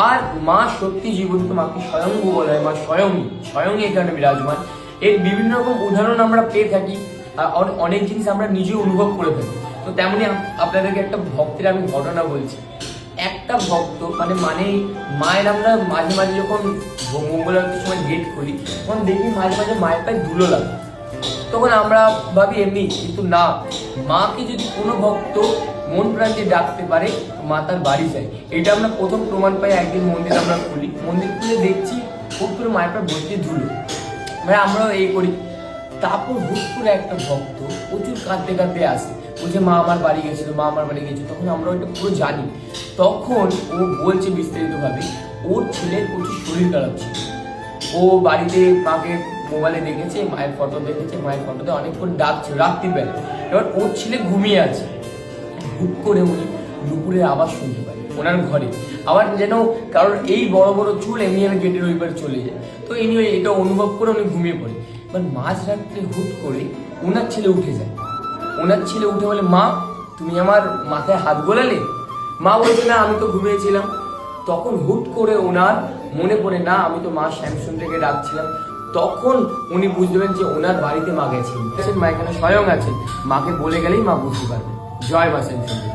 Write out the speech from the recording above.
আর মা সত্যি জীবন্ত, মাকে স্বয়ংভূ বলা হয়, মা স্বয়ংই এখানে বিরাজমান। এর বিভিন্ন রকম উদাহরণ আমরা পেয়ে থাকি, আর অনেক জিনিস আমরা নিজেও অনুভব করে থাকি। তো তেমনি আপনাদেরকে একটা ভক্তের আমি ঘটনা বলছি। একটা ভক্ত মানে মায়ের আমরা মাঝে মাঝে যখন মঙ্গল আরতির সময় গেট খুলি, তখন দেখি মাঝে মাঝে মায়ের পায়ে ধুলো লাগে। তখন আমরা ভাবি এমনি, কিন্তু না, মাকে যদি কোনো ভক্ত মন প্রাণ দিয়ে ডাকতে পারে, মা তার বাড়ি যায়। এটা আমরা প্রথম প্রমাণ পাই। একদিন মন্দির আমরা খুলি, মন্দির খুলে দেখছি হুট করে মায়ের পায়ে বসে ধুলো, মানে আমরাও এই করি। তারপর হুট করে একটা ভক্ত প্রচুর কাঁদতে কাঁদতে আসে, বলছে মা আমার বাড়ি গেছিল, মা আমার বাড়ি গেছিল। তখন আমরা ওইটা পুরো জানি। তখন ও বলছে বিস্তারিতভাবে, ওর ছেলের প্রচুর শরীর খারাপ ছিল। ও বাড়িতে মাকে মোবাইলে দেখেছে, মায়ের ফটো দেখেছে, মায়ের ফটোতে অনেকক্ষণ ডাকছে রাত্রিবেলা। এবার ওর ছেলে ঘুমিয়ে আছে, হুট করে উনি দুপুরের আওয়াজ শুনতে পায় ওনার ঘরে। আবার যেন কারণ এই বড় বড় চুল এমনি গেটের ওই পারে চলে যায়। তো এমনি এটা অনুভব করে উনি ঘুমিয়ে পড়ে। এবার মাঝরাত্রে হুট করে ওনার ছেলে উঠে যায়। ওনার ছেলে উঠে বলে, মা তুমি আমার মাথায় হাত গোলালে? মা বলছে, না আমি তো ঘুমিয়েছিলাম। তখন হুট করে ওনার মনে পড়ে, না আমি তো মা শ্যামসুন থেকে ডাকছিলাম। তখন উনি বুঝবেন যে ওনার বাড়িতে মা গেছেন, মা এখানে স্বয়ং আছেন। মাকে বলে গেলেই মা বুঝতে পারবেন। জয় মা শ্যামসুন্দরী।